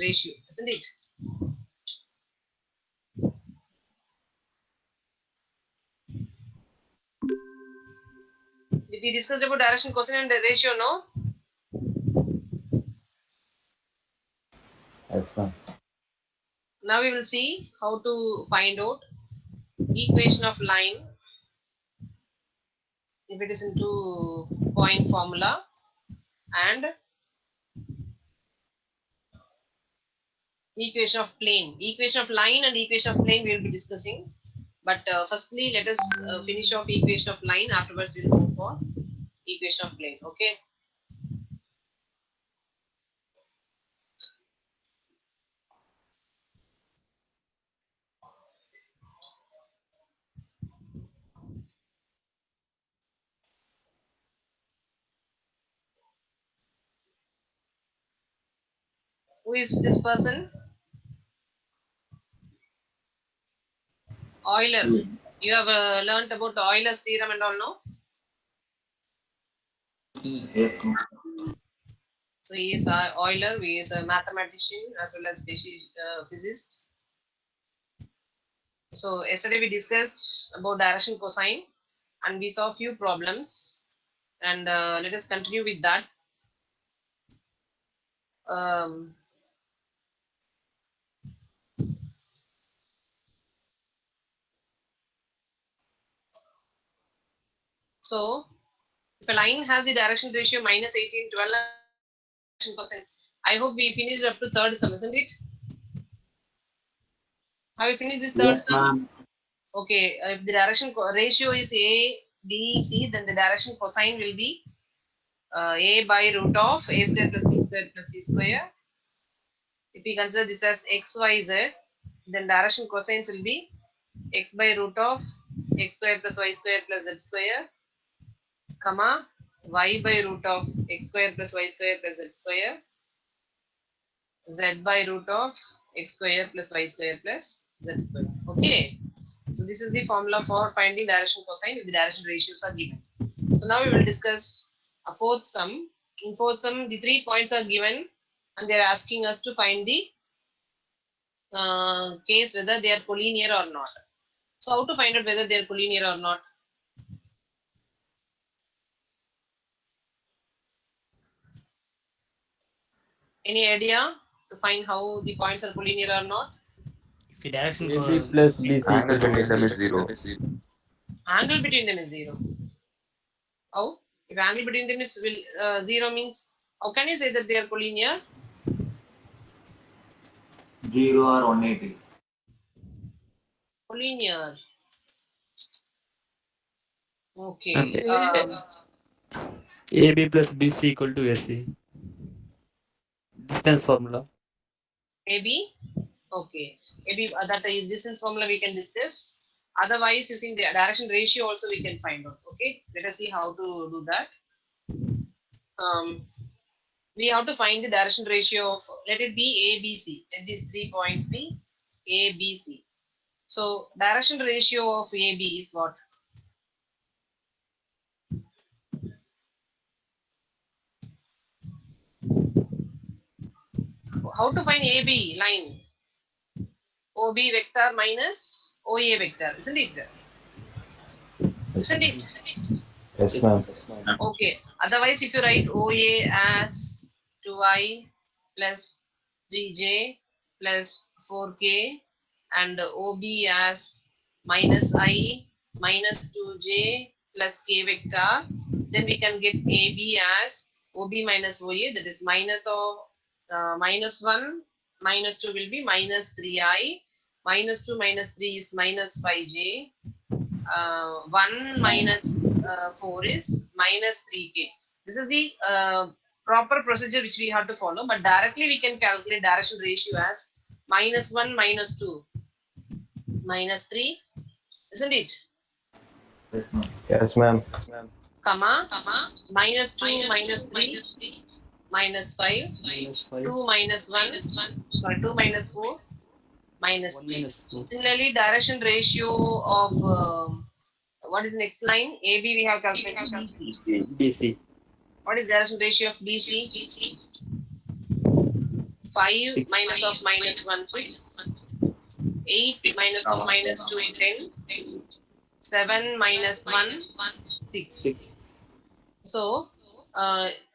ratio, isn't it? Did we discuss about direction, cosine and the ratio? No? Yes, ma'am. Now we will see how to find out equation of line if it is into point formula, and equation of plane. Equation of line and equation of plane we will be discussing. But firstly, let us finish off equation of line. Afterwards, we will move for equation of plane. Okay. Who is this person? Euler. You have learnt about Euler's theorem and all, no? Yes, ma'am. So he is Euler. He is a mathematician as well as physicist. So yesterday we discussed about direction cosine and we saw few problems, and let us continue with that. Um, so if a line has the direction ratio minus 18, 12 direction cosine, I hope we finished up to third sum, isn't it? Have we finished this third Yes, sum? ma'am. Okay, if the direction ratio is A, B, C, then the direction cosine will be A by root of A square plus B square plus C square. If we consider this as X, Y, Z, then direction cosines will be X by root of X square plus Y square plus Z square, comma, Y by root of X square plus Y square plus Z square, Z by root of X square plus Y square plus Z square. Okay. So this is the formula for finding direction cosine if the direction ratios are given. So now we will discuss a fourth sum. In fourth sum, the 3 points are given and they are asking us to find the case whether they are collinear or not. So how to find out whether they are collinear or not? Any idea to find how the points are collinear or not? If the direction AB plus BC Angle equal to between them is AC. zero. Angle between them is zero. How? If angle between them is zero means, how can you say that they are collinear? 0 or 180. Collinear. and Okay. AB plus BC equal to AC. Distance formula. Maybe. Okay. Maybe that is distance formula we can discuss. Otherwise, using the direction ratio also we can find out. Okay. Let us see how to do that. We have to find the direction ratio of, let it be A, B, C. Let these 3 points be A, B, C. So direction ratio of AB is what? How to find AB line? OB vector minus OA vector, isn't it? Isn't it? Yes, ma'am. Okay. Otherwise, if you write OA as 2i plus 3j plus 4k and OB as minus I minus 2j plus k vector, then we can get AB as OB minus OA, that is minus of minus 1 minus 2 will be minus 3i, minus 2 minus 3 is minus 5j, 1 minus 4 is minus 3k. This is the proper procedure which we have to follow, but directly we can calculate direction ratio as minus 1 minus 2 minus 3, isn't it? Yes, ma'am. Comma, minus 2 minus 3 minus 5, Minus 5. 2 minus 1, sorry, 2 minus 4 minus 1 3. minus 2. Similarly, direction ratio of what is the next line? AB we have calculated BC. BC. What is direction ratio of BC? 5 6. minus of minus 1, 6. 8 minus of minus 2, 10. 7 minus 1, 6. 6. So,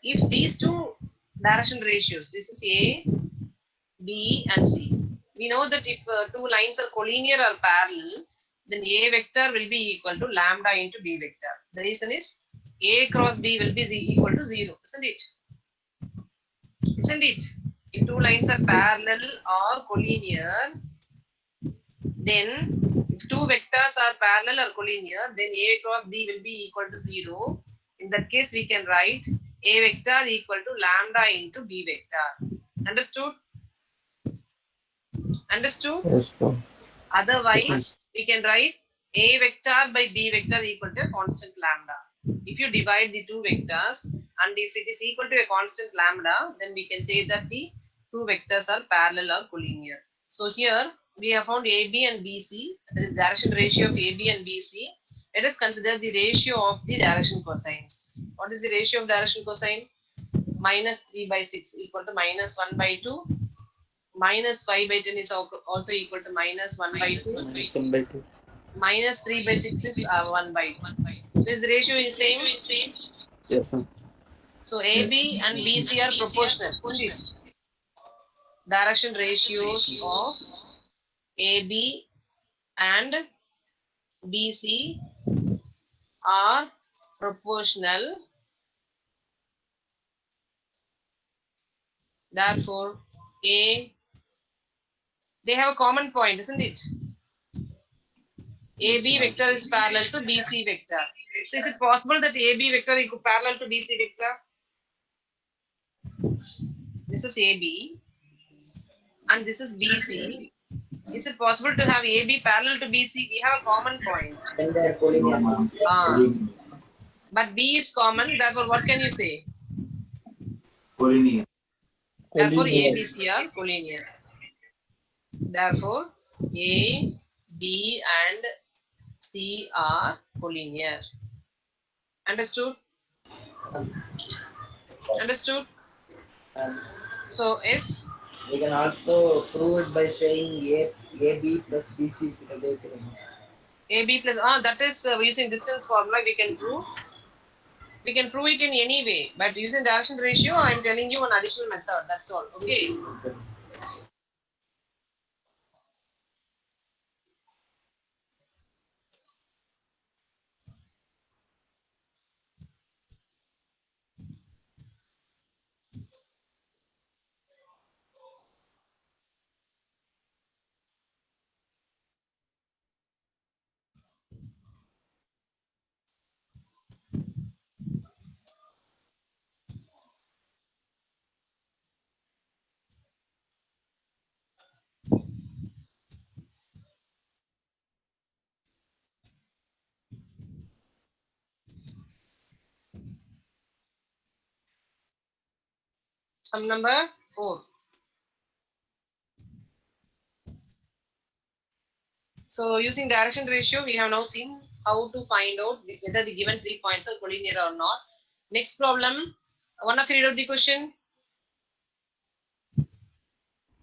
if these two direction ratios, this is A, B, and C. We know that if two lines are collinear or parallel, then A vector will be equal to lambda into B vector. The reason is A cross B will be equal to 0, isn't it? Isn't it? If two lines are parallel or collinear, then if two vectors are parallel or collinear, then A cross B will be equal to 0. In that case, we can write A vector equal to lambda into B vector. Understood? Understood? Yes, ma'am. Yes, ma'am. Otherwise, we can write A vector by B vector equal to a constant lambda. If you divide the two vectors and if it is equal to a constant lambda, then we can say that the two vectors are parallel or collinear. So here we have found AB and BC, that is direction ratio of AB and BC. Let us consider the ratio of the direction cosines. What is the ratio of direction cosine? Minus 3 by 6 equal to minus 1 by 2. Minus 5 by 10 is also equal to minus 1 by 2. Minus 1 by 2. Minus 3 by 6 is 1 by 2. So is the ratio is same? Yes, ma'am. So Yes. AB and BC are proportional, isn't it? Direction ratios of AB and BC are proportional. Therefore, A, they have a common point, isn't it? Yes, AB ma'am. vector is parallel to BC vector. So is it possible that AB vector is parallel to BC vector? This is AB and this is BC. Is it possible to have AB parallel to BC? We have a common point. When they are No, collinear. ma'am. Ah, Collinear. but B is common. Therefore, what can you say? Collinear. Therefore, A, Collinear. B, C are collinear. Therefore, A, B, and C are collinear. Understood? Understood? And So, S, we can also prove it by saying AB plus BC is equal to 0. A, B plus, that is using distance formula we can prove. We can prove it in any way, but using direction ratio, I am telling you one additional method. That's all. Okay. Sum number 4. So using direction ratio, we have now seen how to find out whether the given 3 points are collinear or not. Next problem, one of you read out the question.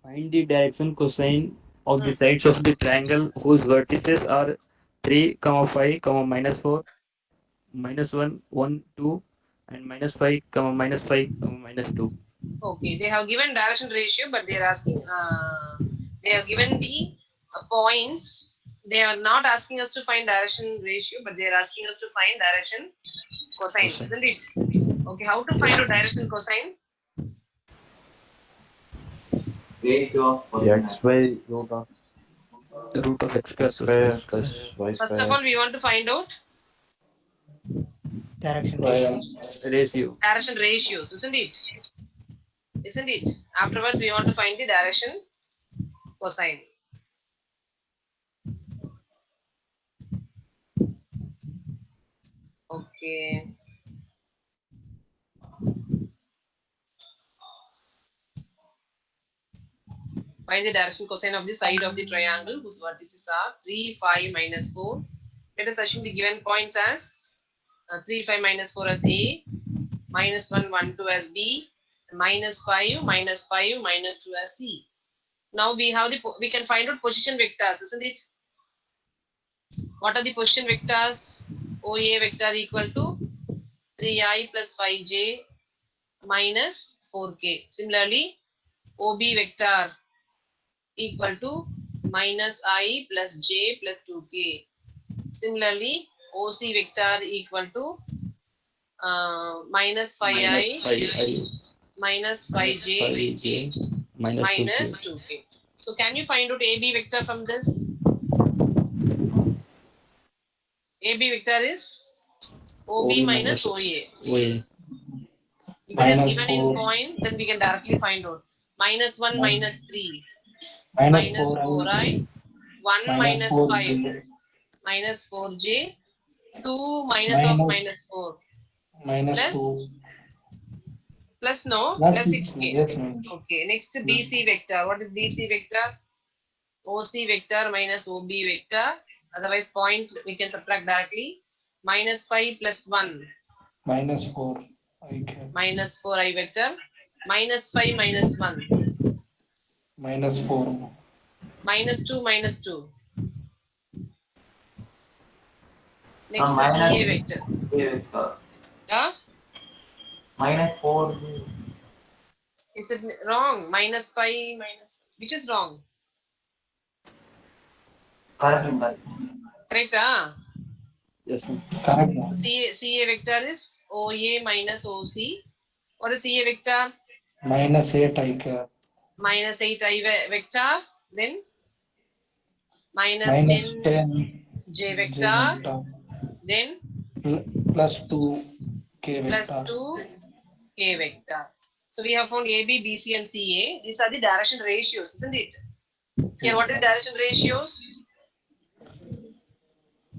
Find the direction cosine of the Hmm. sides of the triangle whose vertices are 3, 5, minus 4, minus 1, 1, 2, and minus 5, minus 5, minus 2. Okay, they have given direction ratio, but they are asking, they have given the points. They are not asking us to find direction ratio, but they are asking us to find direction cosine, Cosine. isn't it? Okay, how to find Yes. out direction cosine? Ratio of cosine. X by root of The root of x square x plus y square square. plus y First of square. all, we want to find out Direction Ratio. ratio. Ratio. direction ratios, isn't it? Isn't it? Afterwards, we want to find the direction cosine. Okay. Find the direction cosine of the side of the triangle whose vertices are 3, 5, minus 4. Let us assume the given points as 3, 5, minus 4 as A, minus 1, 1, 2 as B, minus 5, minus 5, minus 2 as C. Now we have we can find out position vectors, isn't it? What are the position vectors? OA vector equal to 3i plus 5j minus 4k. Similarly, OB vector equal to minus I plus j plus 2k. Similarly, OC vector equal to minus minus 5i 5i minus minus 5j 5j minus 2k. minus 2k. So can you find out AB vector from this? AB vector is OB OB minus minus OA. OA. If it is minus given in 4, point, then we can directly find out. Minus 1 min- minus 3 minus minus 4i, 4i 1 minus minus 5 4j, minus 4j 2 minus of minus minus 4 minus 2, plus plus no plus plus 6k. 6k. Yes, ma'am. Okay, next BC vector. What is BC vector? OC vector minus OB vector. Otherwise, point we can subtract directly. Minus 5 plus 1 Minus 4 I cap, minus 4i vector. Minus 5 minus 1 minus 4, minus 2 minus 2. No, Next minus CA vector. A vector. Yeah? Minus 4. Is it wrong? Minus 5 minus. Which is wrong? Correct. correct, Correct. Correct? Ah? Yes, ma'am. correct, So ma'am. CA vector is OA minus OC. What is CA vector? Minus 8 I cap, Minus 8i vector. Then minus minus 10 10 J j vector. vector, Then plus 2 k plus vector. 2 K vector. So we have found AB, BC and CA. These are the direction ratios, isn't it? Here, Yes, what is ma'am. direction ratios?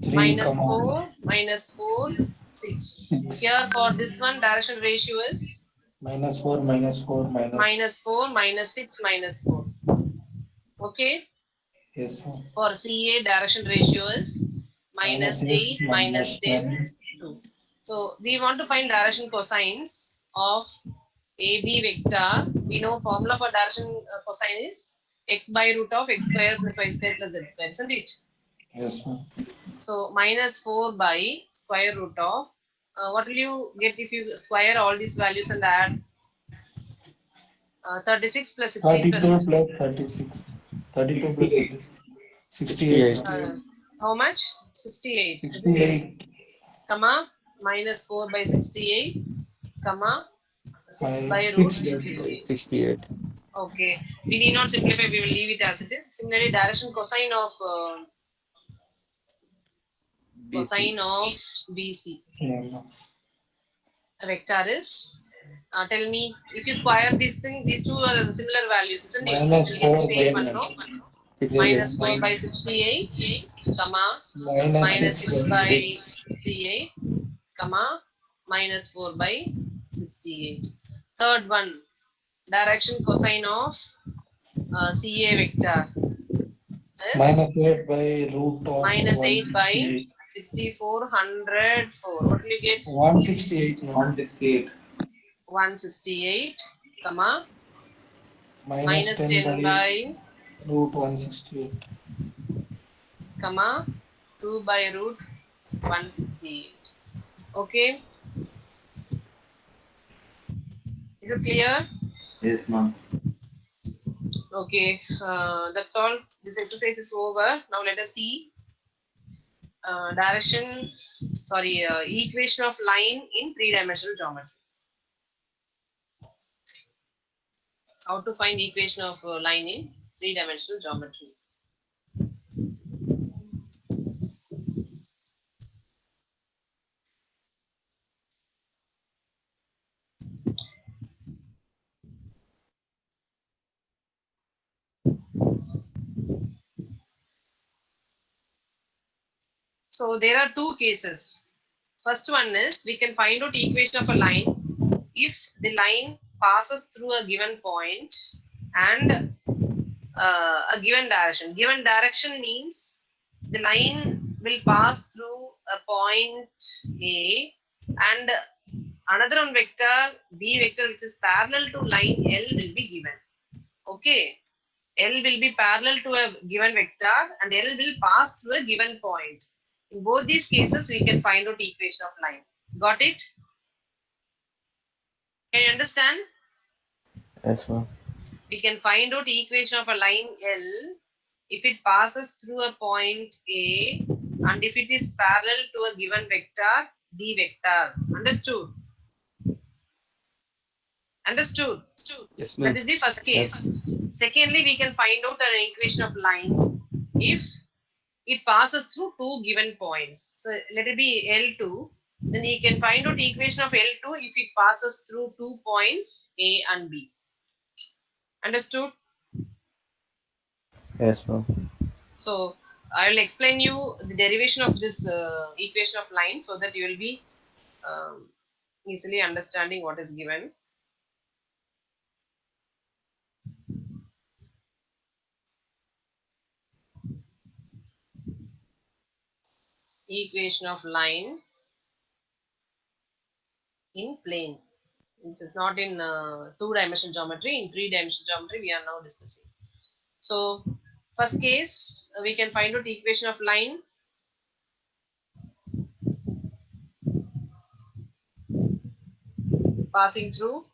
3 Minus comma 4, minus 4, 6. 6, Here for this one, direction ratio is minus 4, minus 4, minus minus. 4, minus 6, minus 4. Okay. Yes, ma'am. For CA, direction ratio is Minus minus 8, 8, minus minus 10, 10. 2. So we want to find direction cosines of AB vector. We know formula for direction cosine is x by root of x square plus y square plus z square, isn't it? Yes, ma'am. So minus 4 by square root of, what will you get if you square all these values and add 36 plus 16 plus 32 16? plus 36. 32 plus 68. 36. 68, 68. ma'am. How much? 68, isn't it? 68 Comma minus 4 by 68, comma 6 by by root 6 by 68. 68. Okay, we need not simplify, we will leave it as it is. Similarly, direction BC. cosine of BC yeah, ma'am. vector is, tell me, if you square this thing, these two are similar values, isn't it? Minus You will get the 4 same by Same one, name. no? 6 yes, years. Minus ma'am. 4 by 68, comma, Minus minus 6 6 by 6. by 68, comma, minus 4 by 68. Third one, direction cosine of CA vector is minus 8 by root of minus 8 by 168. 6404. What will you get? 168, ma'am. 168. 168, comma, Minus minus 10 10 by by, root 168. comma, 2 by root 168. Okay, is it clear? Yes, ma'am. Okay, that's all. This exercise is over. Now let us see equation of line in three-dimensional geometry. How to find equation of line in three-dimensional geometry. So there are two cases. First one is we can find out equation of a line if the line passes through a given point and a given direction. Given direction means the line will pass through a point A and another one vector B vector which is parallel to line L will be given. Okay. L will be parallel to a given vector and L will pass through a given point. In both these cases, we can find out equation of line. Got it? Can you understand? Yes, ma'am. We can find out equation of a line L if it passes through a point A and if it is parallel to a given vector B vector. Understood? Understood? Yes, That ma'am. is the first Yes. case. Secondly, we can find out an equation of line if it passes through two given points. So let it be L2. Then you can find out equation of L2 if it passes through 2 points A and B. Understood? Yes, ma'am. So I will explain you the derivation of this equation of line so that you will be um, easily understanding what is given. Equation of line in plane, which is not in two-dimensional geometry. In three-dimensional geometry, we are now discussing. So first case, we can find out equation of line passing through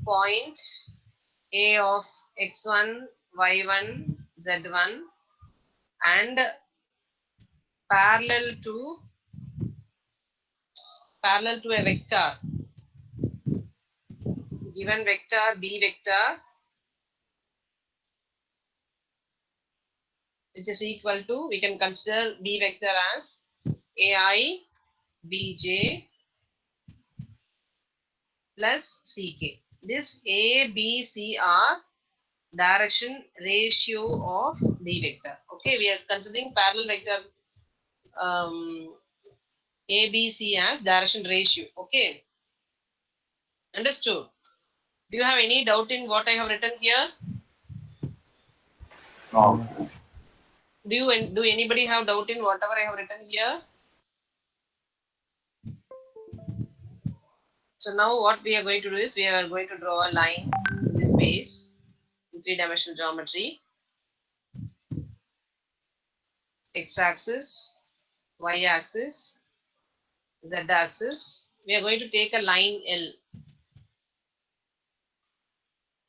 point A of x1, y1, z1 and parallel to a vector, given vector b vector, which is equal to, we can consider b vector as ai bj plus ck. This a b c are direction ratio of b vector. Okay, we are considering parallel vector um, a b c as direction ratio. Okay, understood? Do you have any doubt in what I have written here? No, ma'am. Do anybody have doubt in whatever I have written here? So now what we are going to do is we are going to draw a line in this space in three-dimensional geometry. X-axis, y-axis, z-axis. We are going to take a line L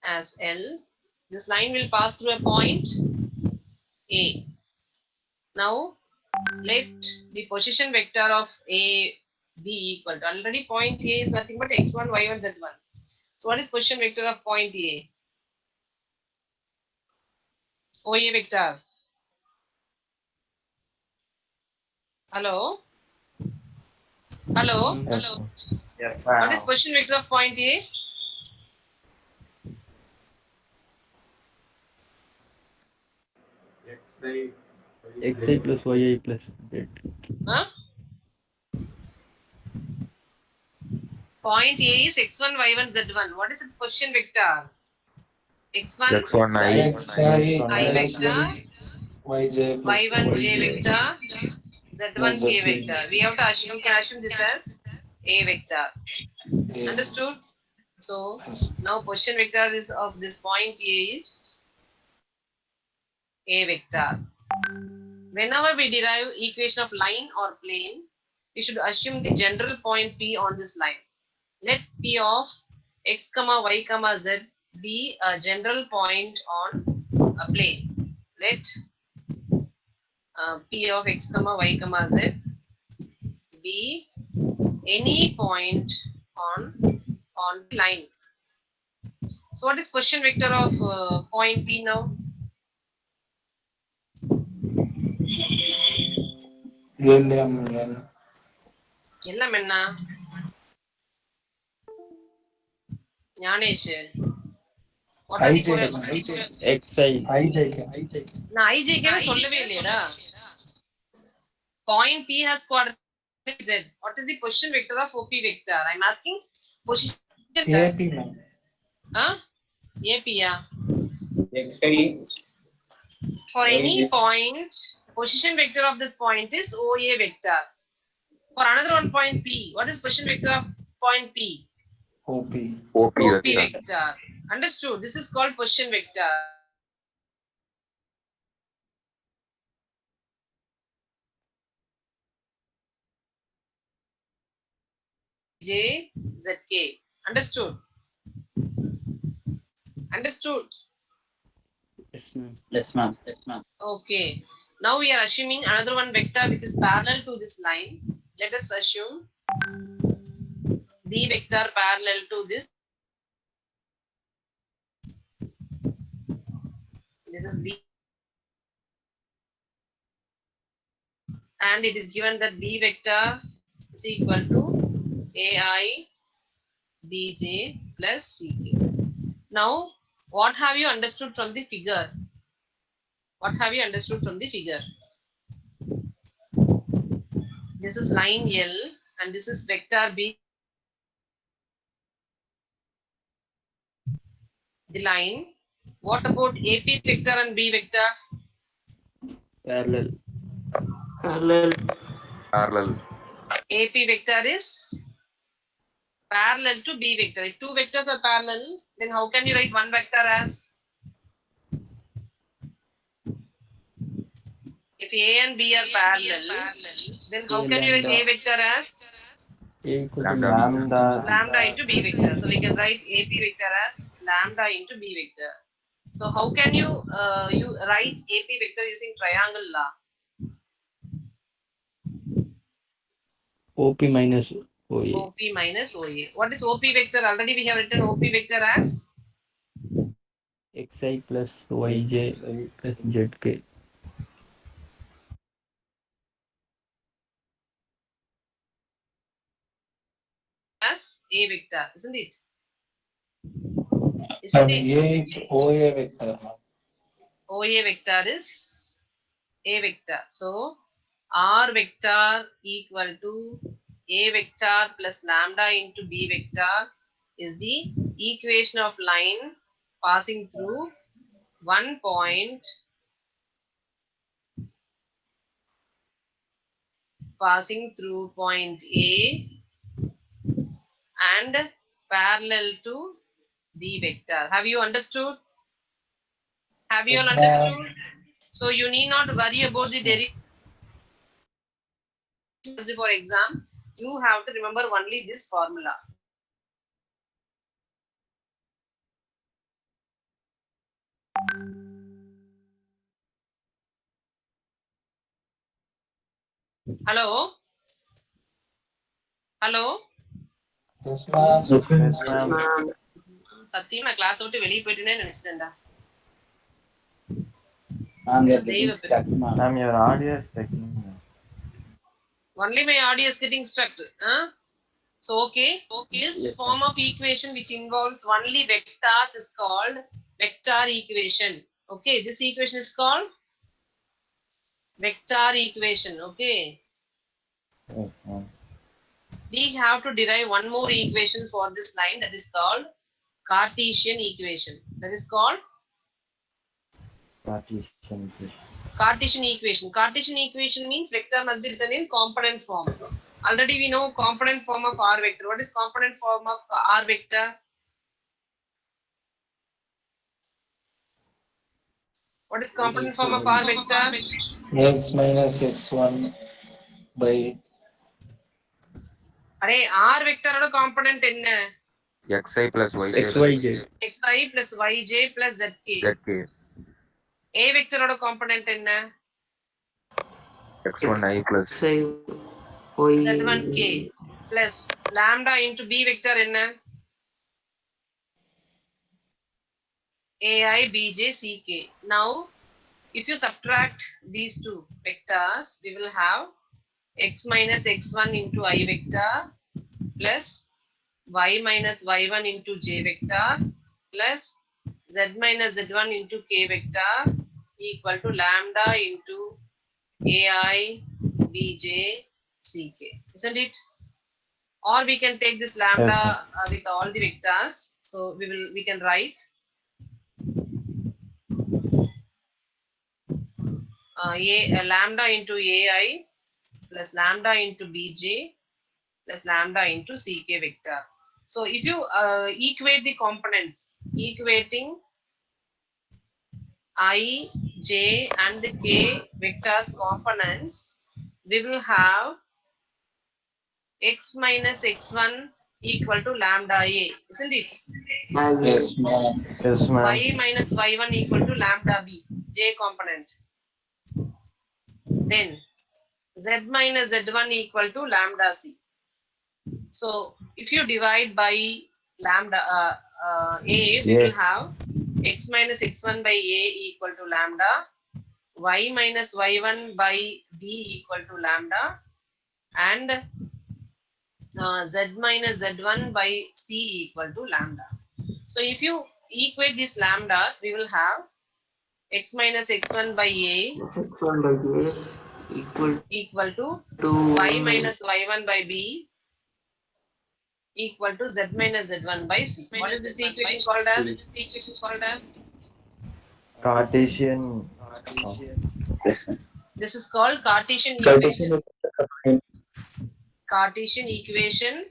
as L. This line will pass through a point A. Now let the position vector of A be equal to, already point A is nothing but x1, y1, z1. So what is position vector of point A? OA vector. Hello? Hello? Ma'am. Yes, ma'am. Yes, What is ma'am. position vector of point A? Xi plus yi plus z. Huh? Point A is x1, y1, z1. What is its position vector? x1, X1 Xi X1 I I vector, yj plus y1, j yj vector, plus z1, k z2 vector. We have to assume, we can assume this as A vector. a. Understood? So Yes. now position vector is of this point A is A vector. Whenever we derive equation of line or plane, we should assume the general point P on this line. Let P of x comma y comma z be a general point on a plane. Let P of x comma y comma z be any point on the line. So what is position vector of point P now? LMN எல்லாம் என்ன Gnanesh what are the ijk Xi. ijk நான் ஐஜேக்கவே சொல்லவே இல்லையடா point P has coordinate Z. What is the position vector of OP vector? I'm asking position ap ma'am huh? AP yeah. For any point, position vector of this point is OA vector. For another one point P, what is position vector of point P? OP. OP vector. Understood. This is called position vector. J Z K. Understood. Understood. Yes, ma'am. Okay. Now we are assuming another one vector which is parallel to this line. Let us assume B vector parallel to this. This is B, and it is given that B vector is equal to AI Bj plus Ck. Now, what have you understood from the figure? What have you understood from the figure? This is line L and this is vector B. The line. What about AP vector and B vector? Parallel. AP vector is parallel to B vector. If two vectors are parallel, then how can you write one vector as? If A and B are parallel, then how A can you write A lambda. vector as? A equal to Lambda. Lambda into B vector. So we can write AP vector as lambda into B vector. So how can you write AP vector using triangle law? OP minus OA. OP minus OA. What is OP vector? Already we have written OP vector as XI plus YJ plus ZK. A vector, isn't it? And Isn't A it? is OA vector. OA vector is A vector. So R vector equal to A vector plus lambda into B vector is the equation of line passing through one point, passing through point A and parallel to B vector. Have you understood? Have you all Yes, ma'am. understood? So you need not worry about the Yes, ma'am. derivation for exam. You have to remember only this formula. Hello? Hello? Yes, ma'am. Yes, ma'am. சத்தியம் நான் class விட்டு வெளியே போயிட்டேனே நினைச்சிட்டேன்டா. தெய்வ Ma'am, your audio is taking. only my audio is getting stuck. Huh? So okay, this Yes, form of equation which involves only vectors is called vector equation. Okay, this equation is called vector equation. Okay, Yes, ma'am. we have to derive one more equation for this line, that is called Cartesian equation. That is called Partition equation. Cartesian equation. Cartesian equation means vector must be written in component form. Already we know component form of R vector. What is component form of R vector? What is component form of R vector? X minus X1 by array R vector ஓட component என்ன? xi plus yj XYJ. xi plus yj plus zk. A vector ஓட component என்ன? x1i plus z1k plus lambda into B vector என்ன? ai bj ck. Now if you subtract these two vectors, we will have x minus x1 into I vector plus y minus y1 into j vector plus z minus z1 into k vector equal to lambda into ai bj ck. Isn't it? Or we can take this lambda Yes, ma'am. with all the vectors. So we can write lambda into ai plus lambda into bj plus lambda into ck vector. So if you equate the components, equating I, j and k vectors components, we will have x minus x1 equal to lambda a, isn't it? Yes, ma'am. Yes, ma'am. Y minus y1 equal to lambda b, j component. Then z minus z1 equal to lambda c. So if you divide by lambda a, we will have x minus x1 by a equal to lambda, y minus y1 by b equal to lambda, and z minus z1 by c equal to lambda. So if you equate these lambdas, we will have x minus x1 by a x1 by a equal to to y minus y1 by b equal to z minus z1 by c. What is this equation called as? Cartesian. Oh, This is called Cartesian Cartesian equation. Cartesian equation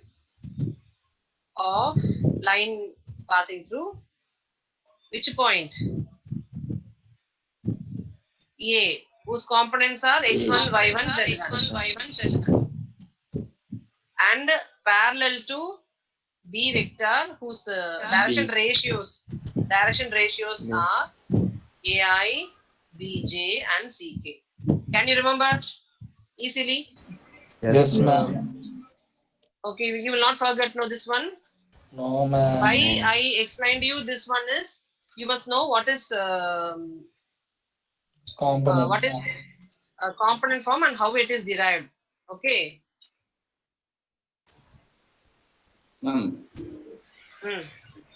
of line passing through which point? A, whose components are x1, y1, z1, and parallel to B vector whose direction ratios are AI, BJ, and CK. Can you remember easily? yes, Yes, ma'am. ma'am. Okay, you will not forget no this one. No, ma'am. Why No. I explained you this one is you must know what is Component. a component form and how it is derived. Okay. Ma'am, Hmm.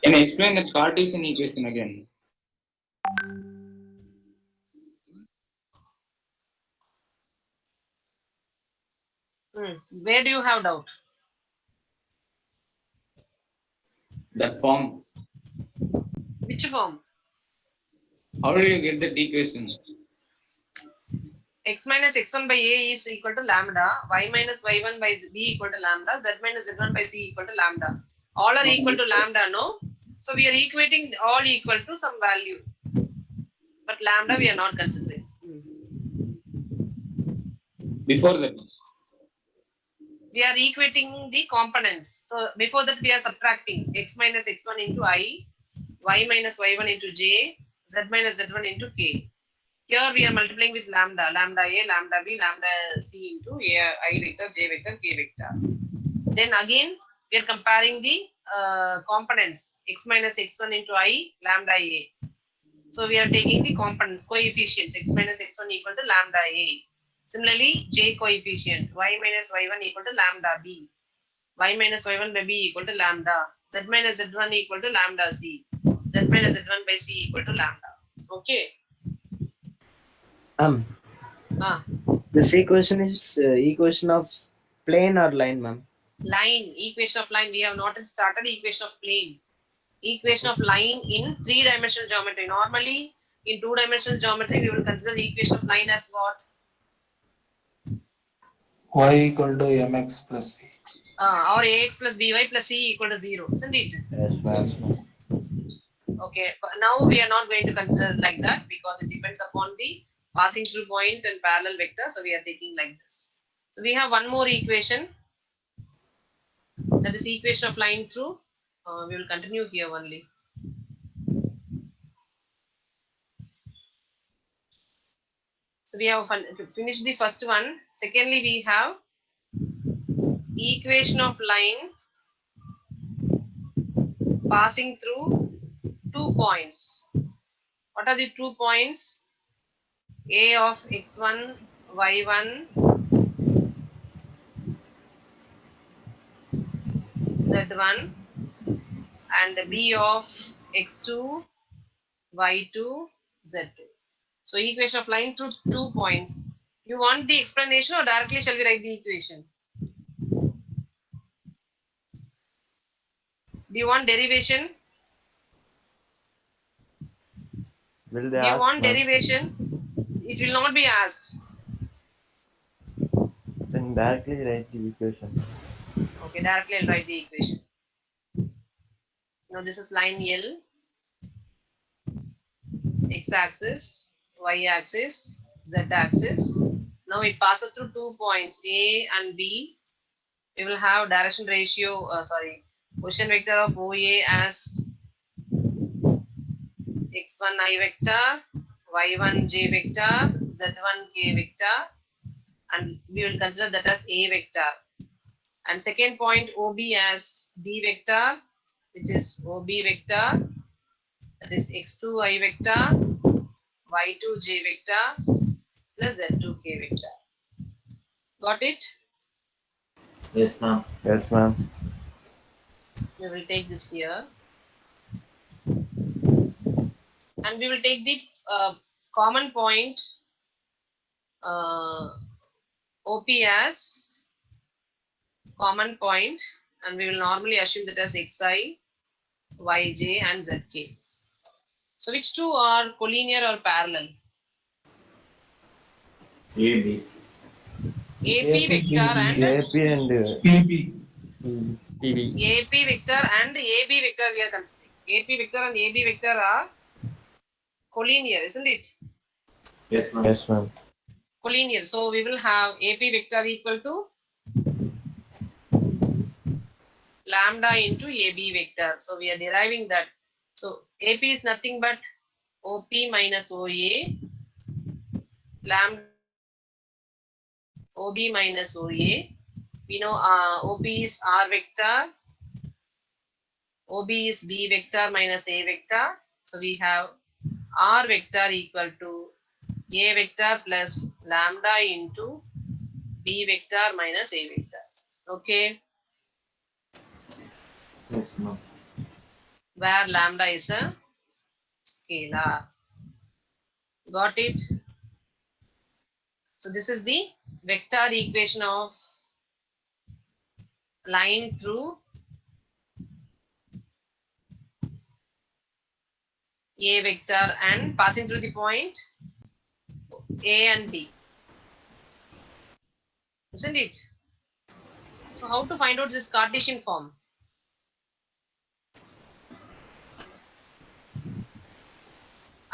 can you explain the Cartesian equation again? Where do you have doubt? That form. Which form? How do you get that equation? X minus x1 by a is equal to lambda, y minus y1 by b equal to lambda, z minus z1 by c equal to lambda. All are equal to lambda, no? So we are equating all equal to some value. But lambda we are not considering. Before that, We are equating the components. So before that we are subtracting x minus x1 into I, y minus y1 into j, z minus z1 into k. Here we are multiplying with lambda, lambda a, lambda b, lambda c into a, I vector, j vector, k vector. Then again we are comparing the components x minus x1 into I, lambda a. So we are taking the components, coefficients, x minus x1 equal to lambda a. Similarly, j coefficient, y minus y1 equal to lambda b, y minus y1 by b equal to lambda, z minus z1 equal to lambda c, z minus z1 by c equal to lambda. Okay. Ah, this equation is equation of plane or line, ma'am. line, equation of line. We have not started equation of plane. Equation of line in three-dimensional geometry. Normally, in two-dimensional geometry, we will consider equation of line as what? Y equal to mx plus c. Or ax plus by plus c equal to 0, isn't it? Yes, ma'am. Yes, ma'am. Okay, but now we are not going to consider like that because it depends upon the passing through point and parallel vector. So we are taking like this. So we have one more equation, that is equation of line through. We will continue here only. So we have finished the first one. Secondly, we have equation of line passing through 2 points. What are the 2 points? A of x1, y1, z1, and b of x2, y2, z2. So equation of line through 2 points. You want the explanation or directly shall we write the equation? Do you want derivation? Will they Do you ask, want ma'am? derivation? It will not be asked. Then directly write the equation. Okay, directly I'll write the equation. Now this is line L, x-axis, y-axis, z-axis. Now it passes through 2 points A and B. We will have direction ratio, position vector of OA as x1 I vector, y1 j vector, z1 k vector, and we will consider that as A vector. And second point OB as B vector, which is OB vector, that is x2 I vector, y2 j vector, plus z2 k vector. Got it? Yes, ma'am. Yes, ma'am. We will take this here. And we will take the common point OP as common point, and we will normally assume that as xi, yj, and zk. So which two are collinear or parallel? AB. AP vector and AP and PB. PV. AP vector and AB vector we are considering. AP vector and AB vector are collinear, isn't it? Yes, ma'am. yes, ma'am. Collinear. So we will have AP vector equal to lambda into AB vector. So we are deriving that. So AP is nothing but OP minus OA, lambda OB minus OA. We know OP is R vector, OB is B vector minus A vector. So we have R vector equal to A vector plus lambda into B vector minus A vector. Okay, Yes, ma'am. where lambda is a scalar. Got it? So this is the vector equation of line through A vector and passing through the point A and B. Isn't it? So how to find out this Cartesian form?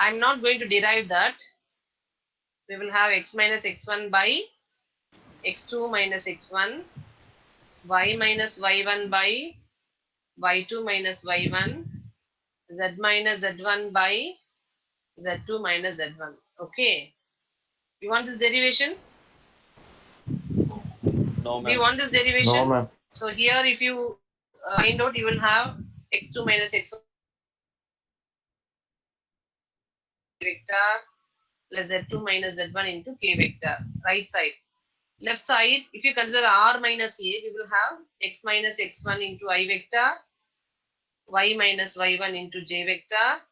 I'm not going to derive that. We will have x minus x1 by x2 minus x1, y minus y1 by y2 minus y1, z minus z1 by z2 minus z1. Okay. You want this derivation? No, Do you ma'am. want this No, derivation? ma'am. So here if you find out, you will have x2 minus x1 vector plus z2 minus z1 into k vector. Right side. Left side, if you consider r minus a, we will have x minus x1 into I vector, y minus y1 into j vector,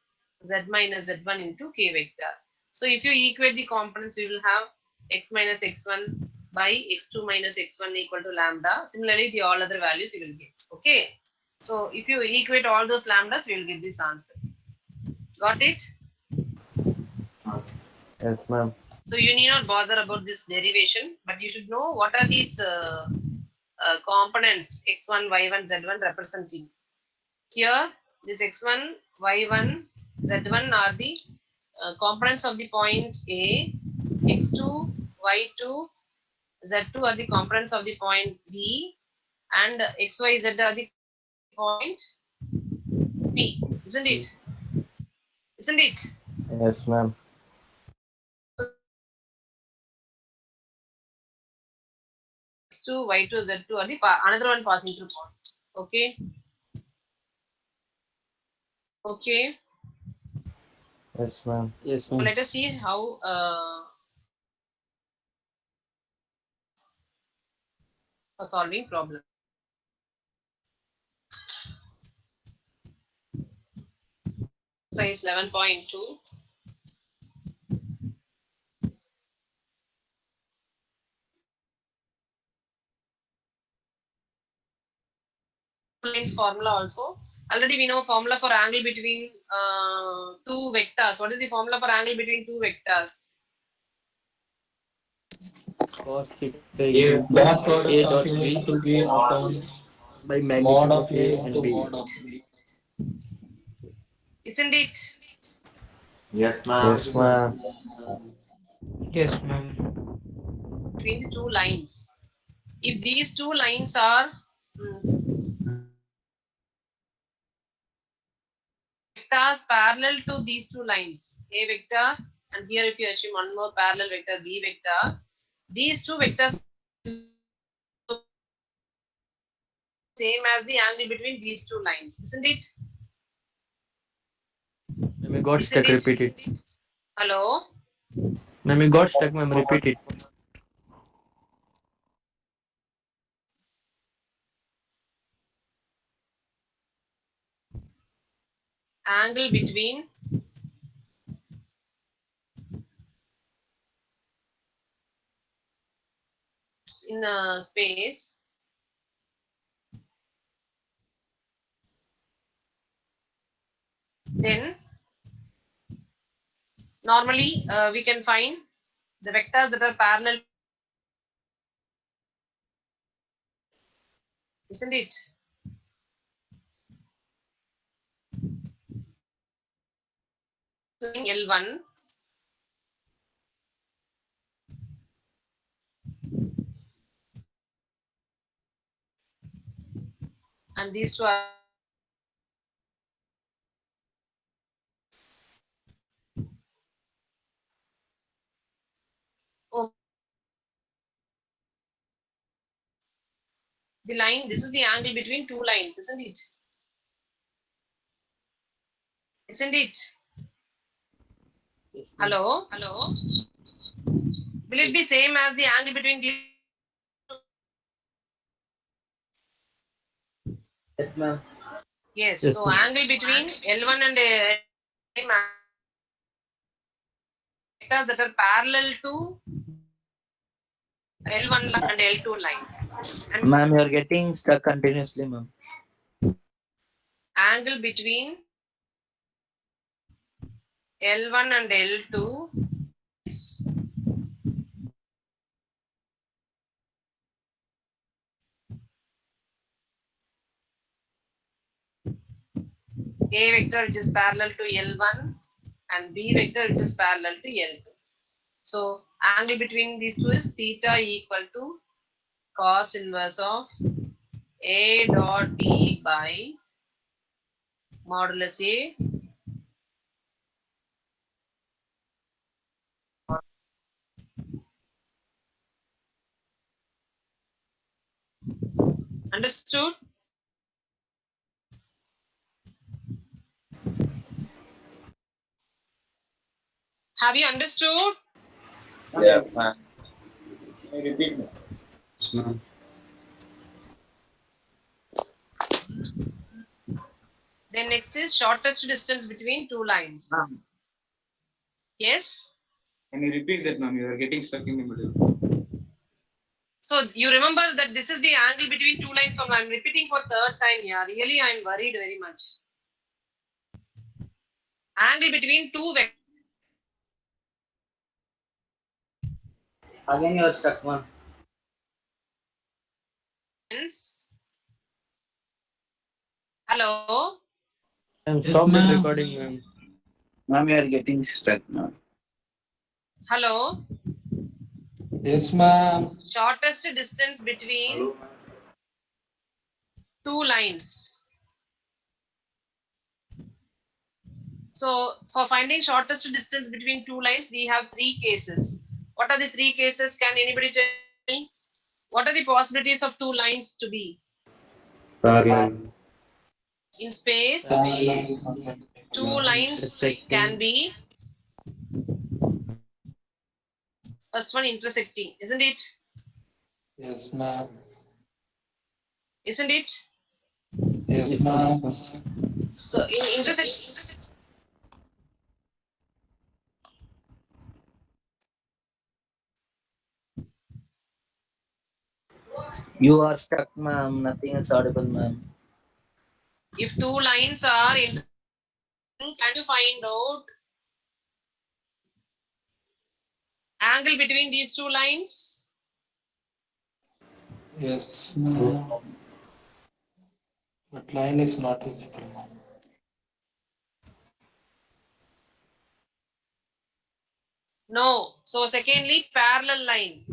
z minus z1 into k vector. So if you equate the components, you will have x minus x1 by x2 minus x1 equal to lambda. Similarly, the all other values you will get. Okay. So if you equate all those lambdas, you will get this answer. Got it? Yes, ma'am. So you need not bother about this derivation, but you should know what are these components x1, y1, z1 representing. Here, this x1, y1, z1 are the components of the point A, x2, y2, z2 are the components of the point B, and x, y, z are the point P. Isn't it? Isn't it? Yes, ma'am. X2, y2, z2 are the another one passing through point. Okay. Okay. Yes, ma'am. Yes, So ma'am. let us see how for solving problem. Size 11.2. Lines formula also. Already we know formula for angle between two vectors. What is the formula for angle between two vectors? cos theta equal to Both a products of dot A b to B upon by mod magnitude of of A a into and b. mod of B. Isn't it? Yes, ma'am. Yes, ma'am. Yes, ma'am. Between the two lines. If these two lines are vectors parallel to these two lines, A vector, and here if you assume one more parallel vector, B vector, these two vectors same as the angle between these two lines, isn't it? Ma'am, I got Isn't stuck. it? Repeat it. Hello? Ma'am, I got stuck. Ma'am, repeat it. Angle between in a space, then normally we can find the vectors that are parallel, isn't it? L1 and these two are oh, the line, this is the angle between two lines, isn't it? Isn't it? Yes, ma'am. Hello? Will it be same as the angle between these? Yes, ma'am. Yes. Yes, So ma'am. angle between L1 and vectors that are parallel to L1 and L2 line. And Ma'am, you are getting stuck continuously, ma'am. angle between L1 and L2 is A vector which is parallel to L1 and B vector which is parallel to L2. So angle between these two is theta equal to cos inverse of A dot B by modulus A. Understood? Have you understood? Yes, ma'am. Can you repeat that? Ma'am. Then next is shortest distance between two lines. Ma'am, Yes? can you repeat that, ma'am? You are getting stuck in the middle. So you remember that this is the angle between two lines. So I'm repeating for third time here. Really, I'm worried very much. Angle between two Again, you are stuck, ma'am. vectors. Hello? Ma'am, Yes, stop that ma'am. recording, ma'am. Ma'am, you are getting stuck now. Hello? Yes, ma'am. Shortest distance between two lines. So for finding shortest distance between two lines, we have three cases. What are the three cases? Can anybody tell me? What are the possibilities of two lines to be? Parallel. In space, Parallel. two lines can Intersecting. be first one intersecting, isn't it? Yes, ma'am. Isn't it? Yes, Yes, ma'am. ma'am. So in intersect, You are stuck, ma'am. Nothing is audible, ma'am. if two lines are in, can you find out Angle between these two lines? Yes, ma'am. But line is not visible, ma'am. No. So secondly, parallel line.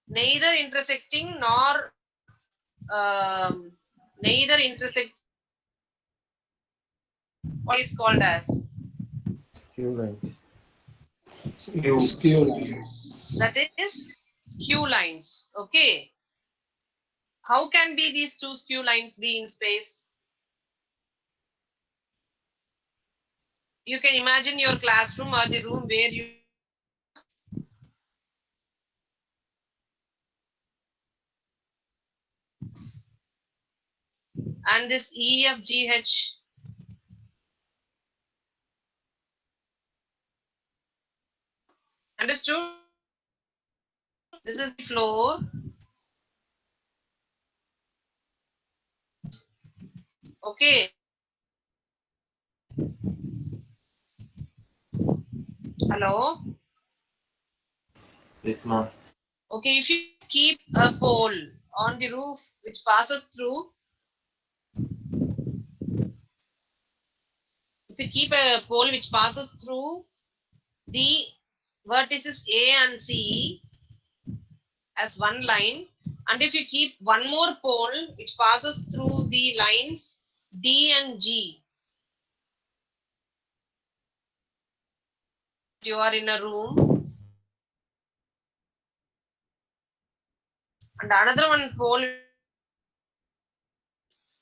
Neither intersecting nor neither intersect. What is called as? Skew lines. Skew. Skew lines. That is skew lines. Okay. How can be these two skew lines be in space? You can imagine your classroom or the room where you and this EFGH. Understood? This is the floor. Okay. Hello. Yes, ma'am. Okay. If you keep a pole on the roof which passes through, if you keep a pole which passes through the vertices A and C as one line, and if you keep one more pole which passes through the lines D and G, you are in a room, and another one pole,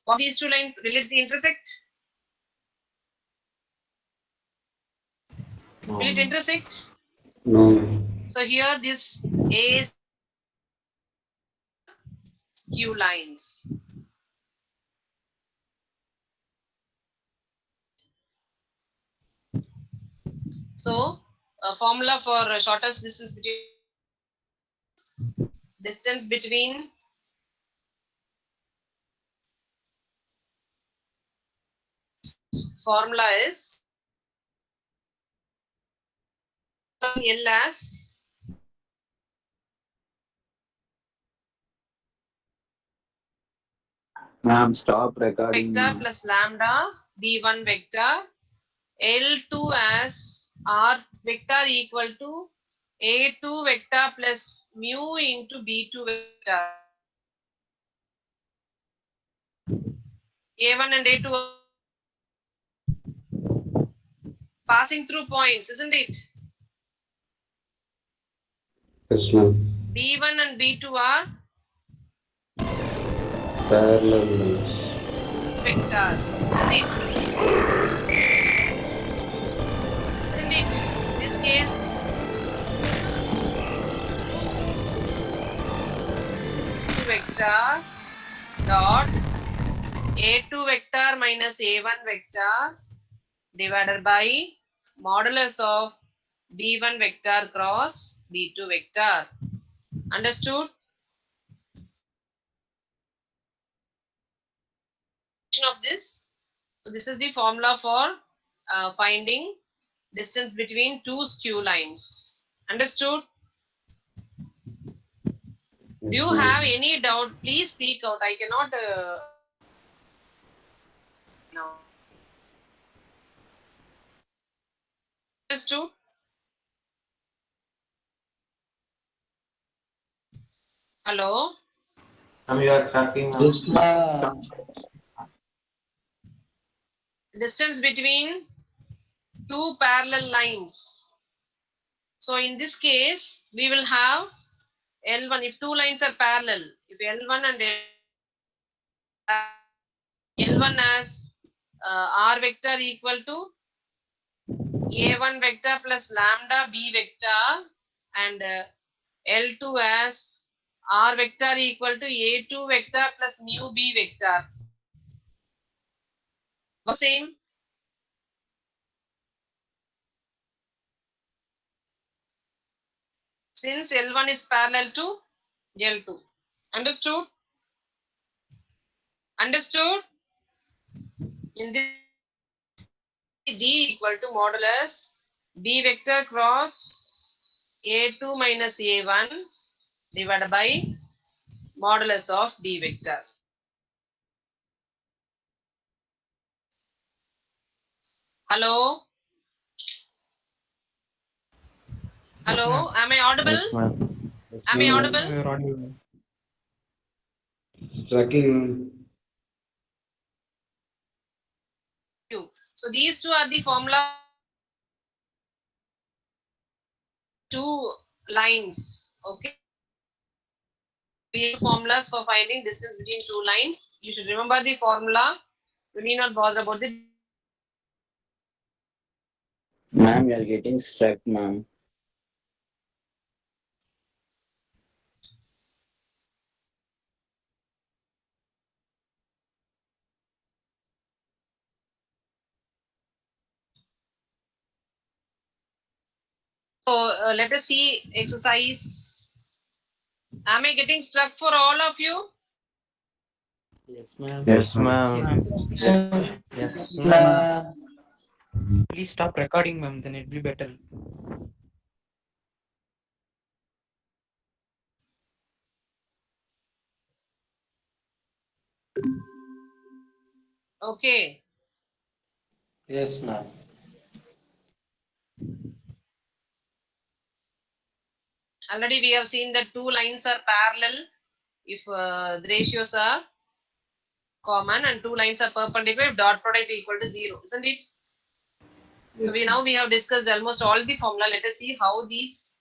what these two lines, will it intersect? No, Will it ma'am. intersect? No. So here this A skew lines. So a formula for shortest distance between formula is L as Ma'am, stop recording, vector ma'am. plus lambda B1 vector, L2 as R vector equal to A2 vector plus mu into B2 vector. A1 and A2 are passing through points, isn't it? Yes, ma'am. B1 and B2 are Parallel lines. vectors, isn't it? Isn't it? In this case, vector dot A2 vector minus A1 vector divided by modulus of B1 vector cross B2 vector. Understood? Of this. So this is the formula for finding distance between two skew lines. Understood? Do Yes, you have ma'am. any doubt? Please speak out. I cannot now. Understood? Hello? Ma'am, you are starting Yes, now. ma'am. Distance between two parallel lines. So in this case, we will have L1 if two lines are parallel. If L1 and L1 as R vector equal to A1 vector plus lambda B vector, and L2 as R vector equal to A2 vector plus mu B vector. Was same. Since L1 is parallel to L2. Understood? Understood? In this D equal to modulus B vector cross A2 minus A1 divided by modulus of D vector. Hello? Yes, ma'am. Hello? Am I audible? Yes, ma'am. Am I Yes, audible? ma'am, you're audible. Tracking. So these two are the formula, two lines. Okay. We have formulas for finding distance between two lines. You should remember the formula. We need not bother about the. Ma'am, you're getting stuck, ma'am. So let us see exercise. Am I getting struck for all of you? Yes, ma'am. Yes, Yes, ma'am. ma'am. Yes. Please stop recording, ma'am. Then it'll be better. Okay. Yes, ma'am. Already we have seen that two lines are parallel if the ratios are common, and two lines are perpendicular if dot product equal to 0, isn't it? So we have discussed almost all the formula. Let us see how these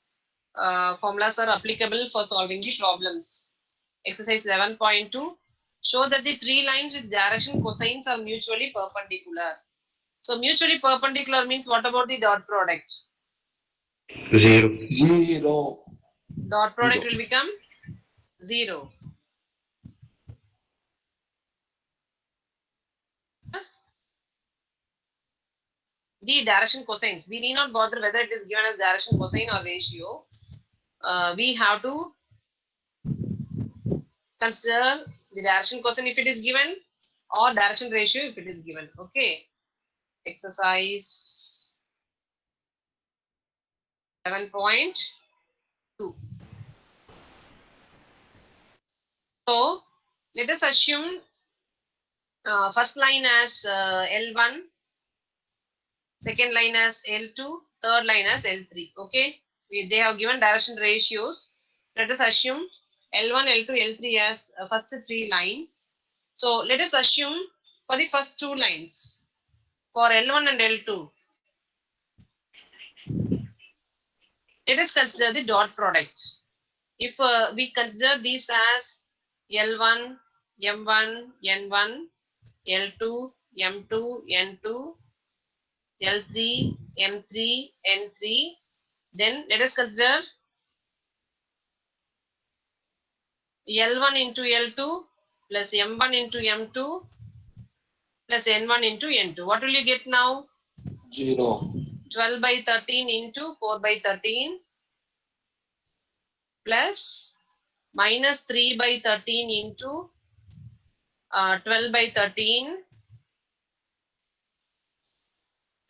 formulas are applicable for solving the problems. Exercise 11.2. Show that the three lines with direction cosines are mutually perpendicular. So mutually perpendicular means what about the dot product? Zero. Zero. Dot product will become 0. The direction cosines. We need not bother whether it is given as direction cosine or ratio. We have to consider the direction cosine if it is given, or direction ratio if it is given. Okay. Exercise 11.2. So let us assume first line as L1, second line as L2, third line as L3. Okay. They have given direction ratios. Let us assume L1, L2, L3 as first three lines. So let us assume for the first two lines, for L1 and L2, let us consider the dot product. If we consider these as L1, M1, N1, L2, M2, N2, L3, M3, N3, then let us consider L1 into L2 plus M1 into M2 plus N1 into N2. What will you get now? Zero. 12 by 13 into 4 by 13 plus minus 3 by 13 into 12 by 13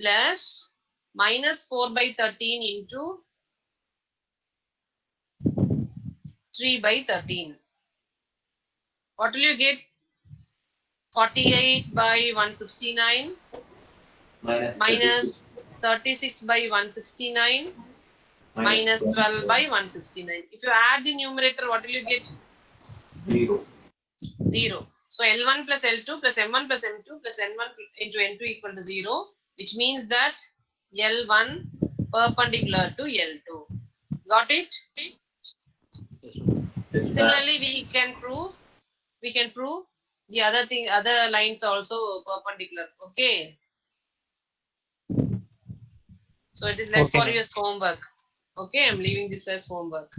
plus minus 4 by 13 into 3 by 13. What will you get? 48 by 169 minus 36 by 169 minus 12 by 169. If you add the numerator, what will you get? 0. So L1 plus L2 plus M1 plus M2 plus N1 into N2 equal to 0, which means that L1 perpendicular to L2. Got it? Yes, ma'am. Similarly, we can prove the other lines also perpendicular. Okay. So it is left Okay, for ma'am. your homework. Okay, I'm leaving this as homework.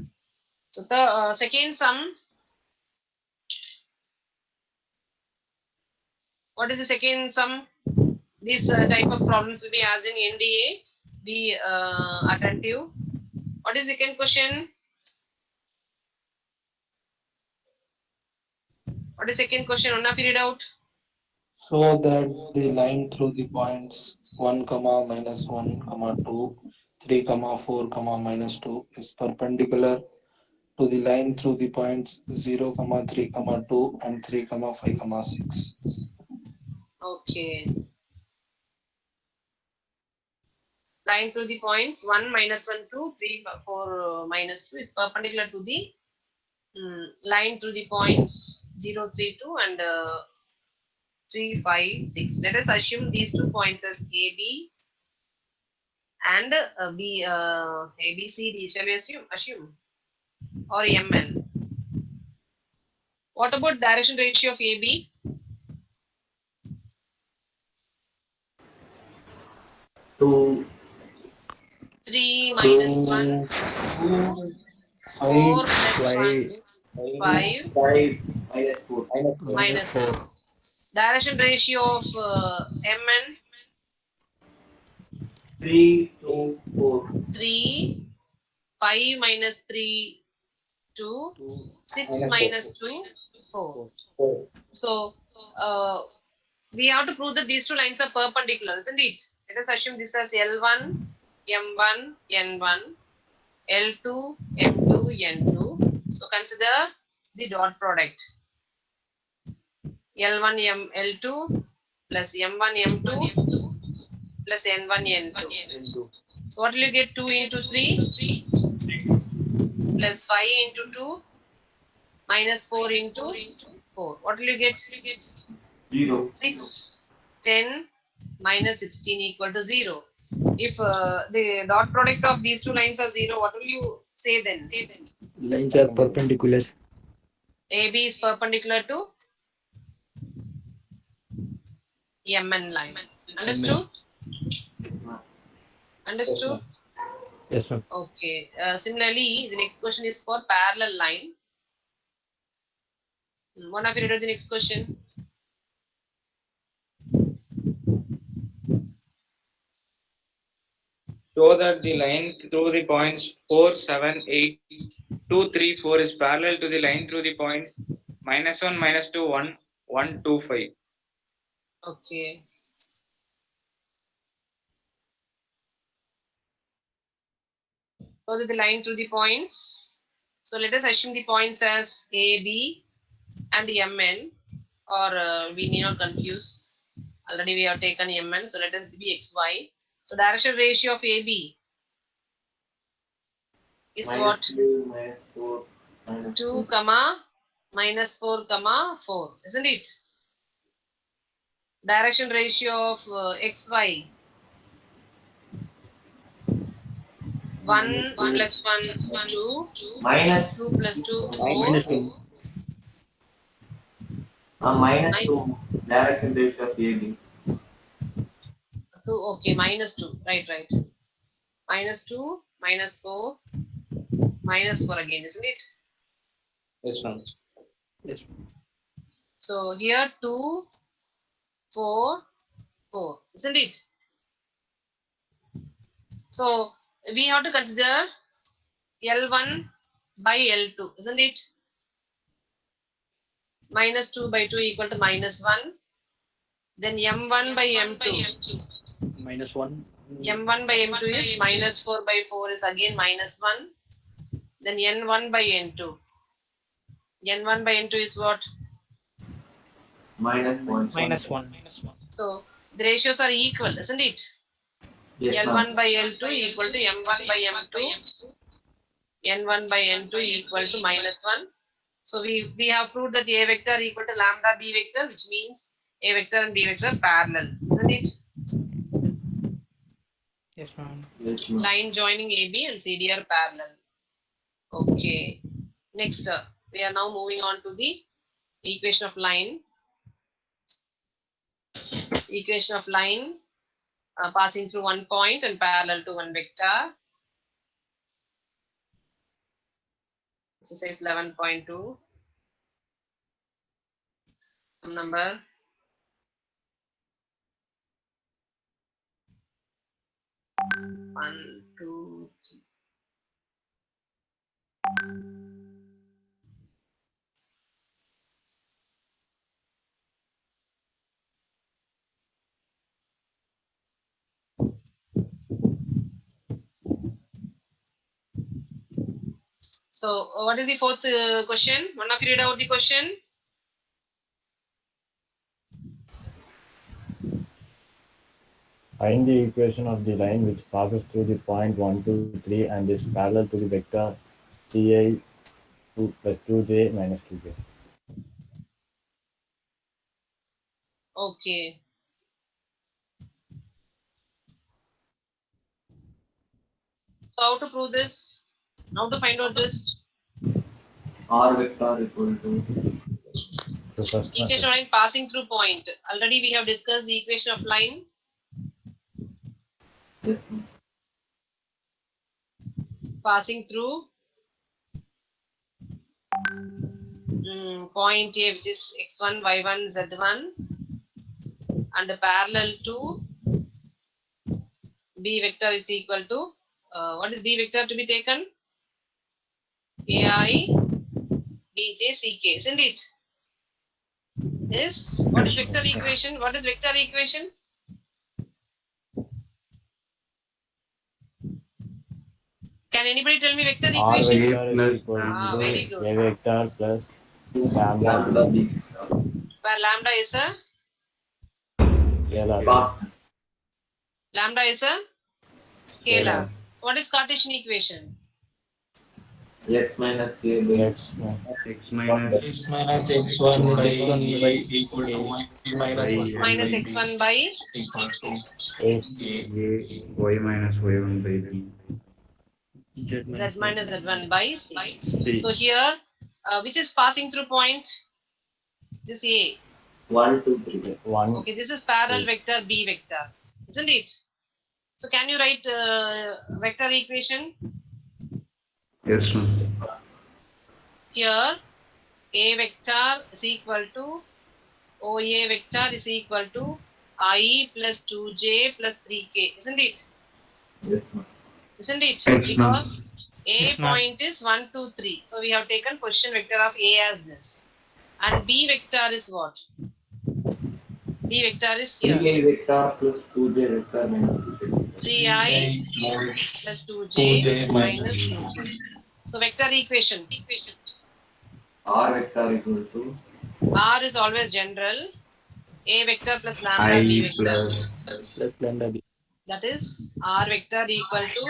So the second sum, what is the second sum? This type of problems will be asked in NDA. Be attentive. What is the second question? What is the second question? Wanna figure it out? Show that the line through the points 1, comma, minus 1, comma 2, 3, comma 4, comma minus 2 is perpendicular to the line through the points 0, comma 3, comma 2 and 3, comma 5, comma 6. Okay. Line through the points 1, minus 1, 2, 3, 4, minus 2 is perpendicular to the line through the points 0, 3, 2 and 3, 5, 6. Let us assume these 2 points as AB and A, B, C, D. Shall we assume? Or MN? What about direction ratio of AB? 2, 3 minus 1, 2, 4 5, plus 1, 5 5, minus 4. minus 4. Direction ratio of MN 3, 2, 4. 3, 5 minus 3, 2, 6 minus 2, 4. So we have to prove that these two lines are perpendicular, isn't it? Let us assume this as L1, M1, N1, L2, M2, N2. So consider the dot product. L1, L2 plus M1, M2 plus N1, N2. So what will you get? 2 into 3 plus 5 into 2 minus 4 into 4. What will you get? 0. 6, 10 minus 16 equal to 0. If the dot product of these two lines are 0, what will you say then? Lines are perpendicular. AB is perpendicular to MN line. Understood? Understood? Yes, ma'am. Okay. Similarly, the next question is for parallel line. One of you read out the next question. Show that the line through the points 4, 7, 8, 2, 3, 4 is parallel to the line through the points minus 1, minus 2, 1, 1, 2, 5. Okay. So the line through the points. So let us assume the points as A, B and MN, or we need not confuse. Already we have taken MN, so let us be XY. So direction ratio of AB is Minus what? 2, minus 4, minus 2 2. comma minus 4 comma 4, isn't it? Direction ratio of XY 1 plus 1 2, Minus 2 plus 2 4, Minus 2. minus 2 direction ratio of AB. 2, okay, minus 2, right. Minus 2, minus 4, minus 4 again, isn't it? Yes, ma'am. Yes. So here 2, 4, 4, isn't it? So we have to consider L1 by L2, isn't it? Minus 2 by 2 equal to minus 1. Then M1 by M2. Minus 1. M1 by M2 is minus 4 by 4 is again minus 1. Then N1 by N2. N1 by N2 is what? Minus 1. Minus 1. So the ratios are equal, isn't it? Yes, ma'am. L1 by L2 equal to M1 by M2. N1 by N2 equal to minus 1. So we have proved that A vector equal to lambda B vector, which means A vector and B vector parallel, isn't it? Yes, ma'am. Yes, ma'am. Line joining AB and CD are parallel. Okay. Next, we are now moving on to the equation of line. Equation of line passing through one point and parallel to one vector. Exercise 11.2. Number 1, 2, 3. So what is the fourth question? One of you read out the question. Find the equation of the line which passes through the point 1, 2, 3 and is parallel to the vector 3i 2 plus 2j minus 2j. Okay. So how to prove this? How to find out this? R vector equal to The first Equation method. of line passing through point. Already we have discussed the equation of line. yes, ma'am. Passing through point A, which is x1, y1, z1, and parallel to B vector is equal to what is B vector to be taken? AI, BJ, CK, isn't it? Is what is vector equation? What is vector equation? Can anybody tell me vector R equation? vector is equal Very to good. A vector plus 2 lambda lambda b b vector. Where lambda is a scalar Constant. scalar. So what is Cartesian equation? X minus k by x X minus X minus x1 by x1 by a equal to a y minus y X 1 minus by and b x1 by equal to a a. a y minus y1 by b. z z minus y minus z1 by c. c. So here, which is passing through point? This A. 1, 2, 3. 1 Okay, this is parallel 2. vector B vector, isn't it? So can you write vector equation? Yes, ma'am. Here, A vector is equal to OA vector is equal to I plus 2j plus 3k, isn't it? Yes, ma'am. Isn't it? Yes, ma'am. Because A Yes, ma'am. point is 1, 2, 3. So we have taken position vector of A as this. And B vector is what? B vector is here. 3a vector plus 2j vector minus 2j vector. 3i plus Plus 2j 2j minus minus 2k. So vector equation. R vector equal to R is always general. A vector plus lambda B I vector. plus Plus lambda b. That is R vector equal to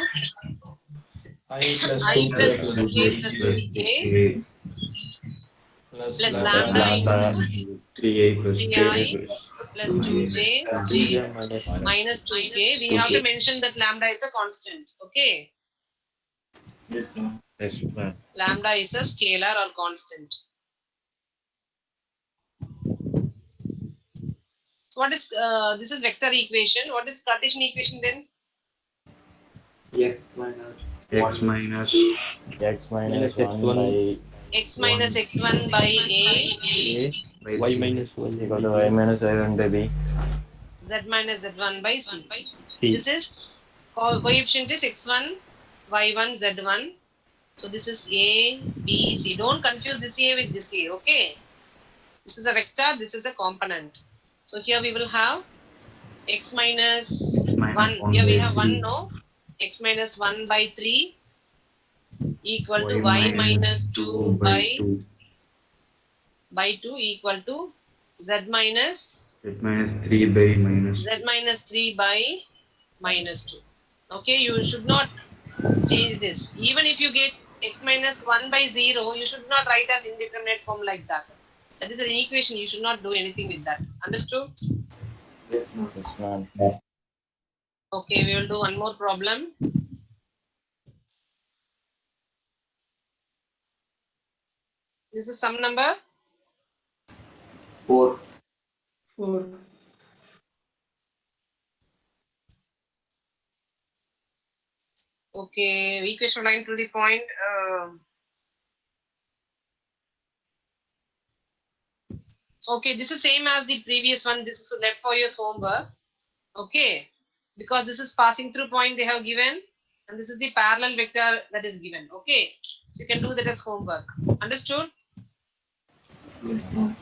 I plus I 2j plus plus 2k 2j plus 3k plus 3k 3k plus plus lambda plus lambda b. into lambda into 3a plus 3i 2j plus plus 2j 2j minus 2j 2k. minus minus 2k. We have 2k. to mention that lambda is a constant. Okay. yes, ma'am. Yes, ma'am. Lambda is a scalar or constant. So what is this is vector equation. What is Cartesian equation then? X minus X 1 minus X minus Minus 1 x1 by X minus 1 x1 by a, a by y c. minus 1 is equal by to y b minus y1 by b. z minus z1 by c. c. This is coefficient is x1, y1, z1. So this is a, b, c. Don't confuse this a with this a. Okay. This is a vector. This is a component. So here we will have x minus X minus 1. 1 Here we by have 1 3. no. X minus 1 by 3 equal to Y y minus minus 2 2 by 2. by 2 equal to z minus Z minus 3 by minus z 2. minus 3 by minus 2. Okay, you should not change this. Even if you get x minus 1 by 0, you should not write as indeterminate form like that. That is an equation. You should not do anything with that. Understood? yes, ma'am. Yes, ma'am. Okay, we will do one more problem. This is some number. 4 Okay, equation line to the point. Okay, this is same as the previous one. This is left for your homework. Okay, because this is passing through point they have given, and this is the parallel vector that is given. Okay, so you can do that as homework. Understood? yes, ma'am.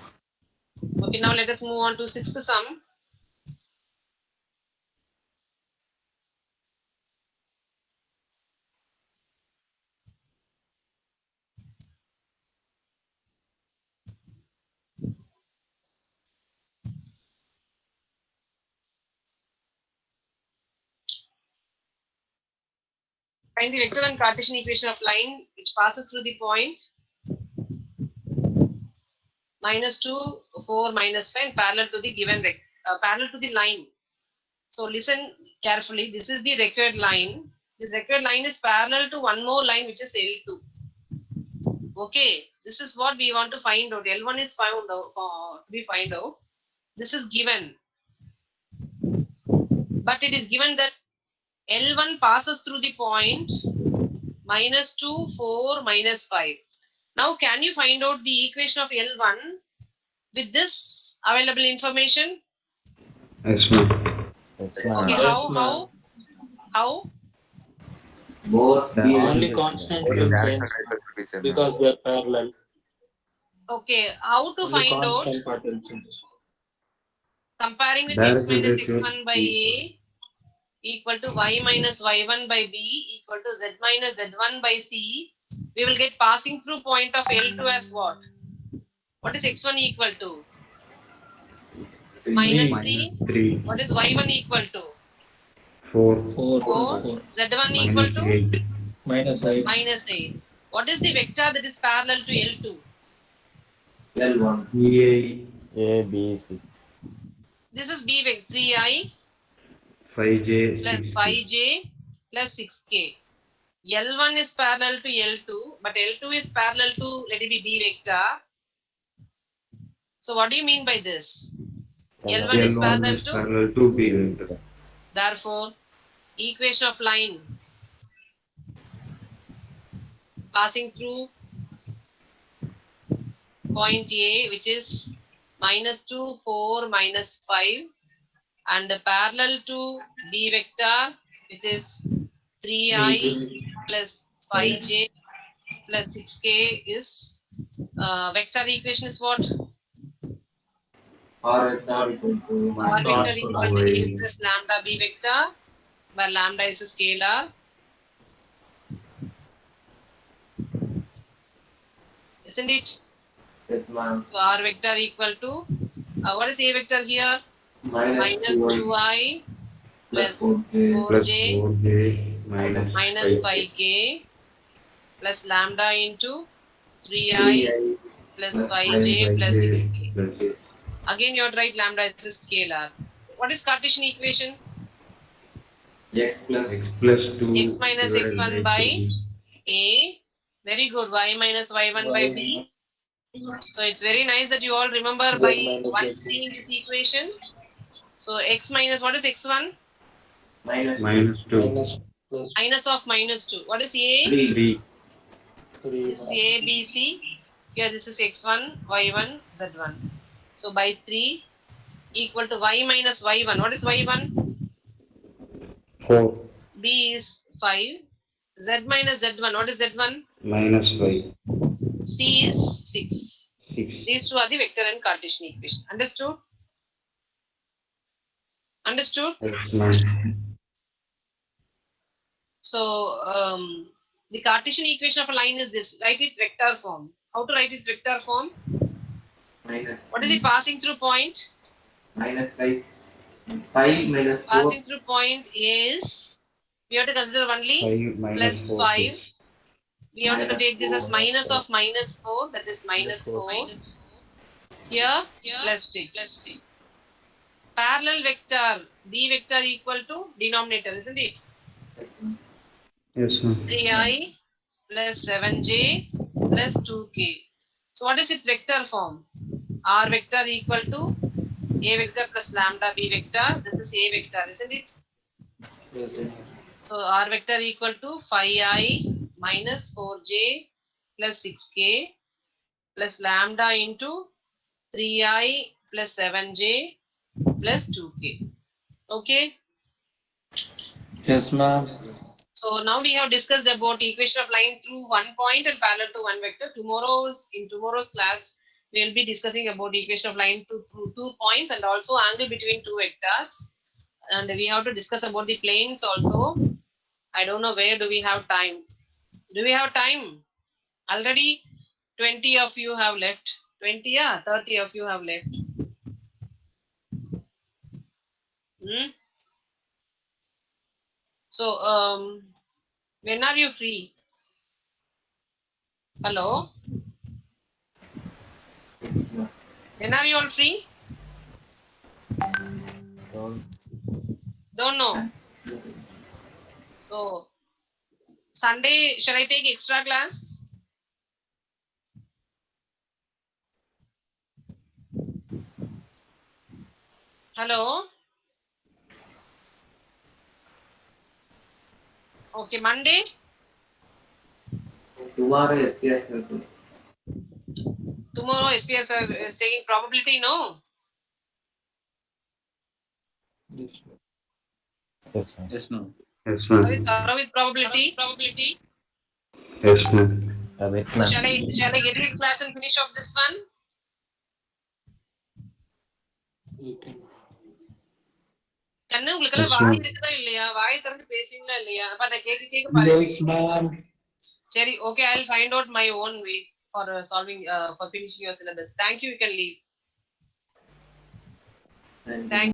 Okay, now let us move on to sixth sum. Find the vector and Cartesian equation of line which passes through the point -2, 4, -5 and parallel to the given parallel to the line. So listen carefully. This is the required line. This required line is parallel to one more line which is L2. Okay, this is what we want to find out. L1 is found out to be find out. This is given, but it is given that L1 passes through the point -2, 4, -5. Now, can you find out the equation of L1 with this available information? Yes, ma'am. Yes, Okay, ma'am. how? Both The the Only algebra constant Both will direct change and right will be same. because they are parallel. Okay, how to Only find out? constant part will change. Comparing with x direction minus ratio x1 by a equal to y minus y1 by b equal to z minus z1 by c. We will get passing through point of L2 as what? What is x1 equal to? Minus 3 3. minus 3 What is y1 equal to? 4 4 plus 4. 4 Z1 equal minus to? 8 minus 8. Minus 8. What is the vector that is parallel to L2? L1. EA A, B, C. This is B vector 3i 5J plus 6K. 5j plus 6k. L1 is parallel to L2, but L2 is parallel to, let it be B vector. So what do you mean by this? L1 is L1 parallel is to, parallel to B vector. therefore, equation of line passing through point A, which is -2, 4, -5, and parallel to B vector, which is 3i plus 5j plus 6k is vector equation is what? R vector equal to R 1 vector plus equal to A Y. plus lambda B vector, where lambda is a scalar, isn't it? yes, ma'am. So R vector equal to, what is A vector here? Minus Minus 2y 2i plus plus 4k Plus 4j 4J minus minus 5K. 5k plus lambda into 3i 3i plus plus 5j plus 5J 6k. plus Again, you are right, lambda is a scalar. What is Cartesian equation? x plus x plus X 2 minus divided x1 by by 3. A. Very good. Y minus y1 by B. So it's very nice that you all remember Z by minus once Z2. seeing this equation. So x minus, what is x1? minus 2 Minus 2. Minus plus Minus of minus 2. What is A? 3 3. 3 This is A, B, C. Here this is x1, y1, z1. So by 3 equal to y minus y1. What is y1? 4. B is 5. Z minus z1. What is z1? Minus 5. C is 6. 6. These two are the vector and Cartesian equation. Understood? Understood? Yes, ma'am. So the Cartesian equation of a line is this. Write its vector form. How to write its vector form? minus What is the passing through point? minus 5 5 minus 4 Passing through point is, we have to consider only 5 minus plus 4 6. 5. We have to minus take this as 4 minus of minus 4. That is Minus minus 4. 4. Here plus 6. Parallel vector B vector equal to denominator, isn't it? Yes, ma'am. 3i plus 7j plus 2k. So what is its vector form? R vector equal to A vector plus lambda B vector. This is A vector, isn't it? yes, So R vector equal to 5i minus 4j plus 6k plus lambda into 3i plus 7j plus 2k. Okay. yes, ma'am. So now we have discussed about equation of line through one point and parallel to one vector. In tomorrow's class, we will be discussing about equation of line through 2 points and also angle between two vectors. And we have to discuss about the planes also. I don't know where do we have time. Do we have time? Already 20 of you have left. 20, yeah, 30 of you have left. Hmm? So When are you free? Hello? When are you all free? Don't know. So, Sunday, shall I take extra class? Hello? Okay, Monday? Tomorrow SPS will do. Tomorrow SPS is taking probability, no? Yes, ma'am. Yes, ma'am. Yes, Are ma'am. you thorough with probability? Yes, ma'am. With So ma'am. shall I get his class and finish off this one? You can. கண்ணு உங்களுக்கெல்லாம் Yes, வாய் ma'am. இருக்குதா இல்லையா? வாய் திறந்து பேசுவீங்களா இல்லையா? அப்ப நான் கேட்க பாருங்க. Yes, ma'am. சரி, okay, I'll find out my own way for solving, for finishing your syllabus. Thank you, you can leave. Thank you. Thank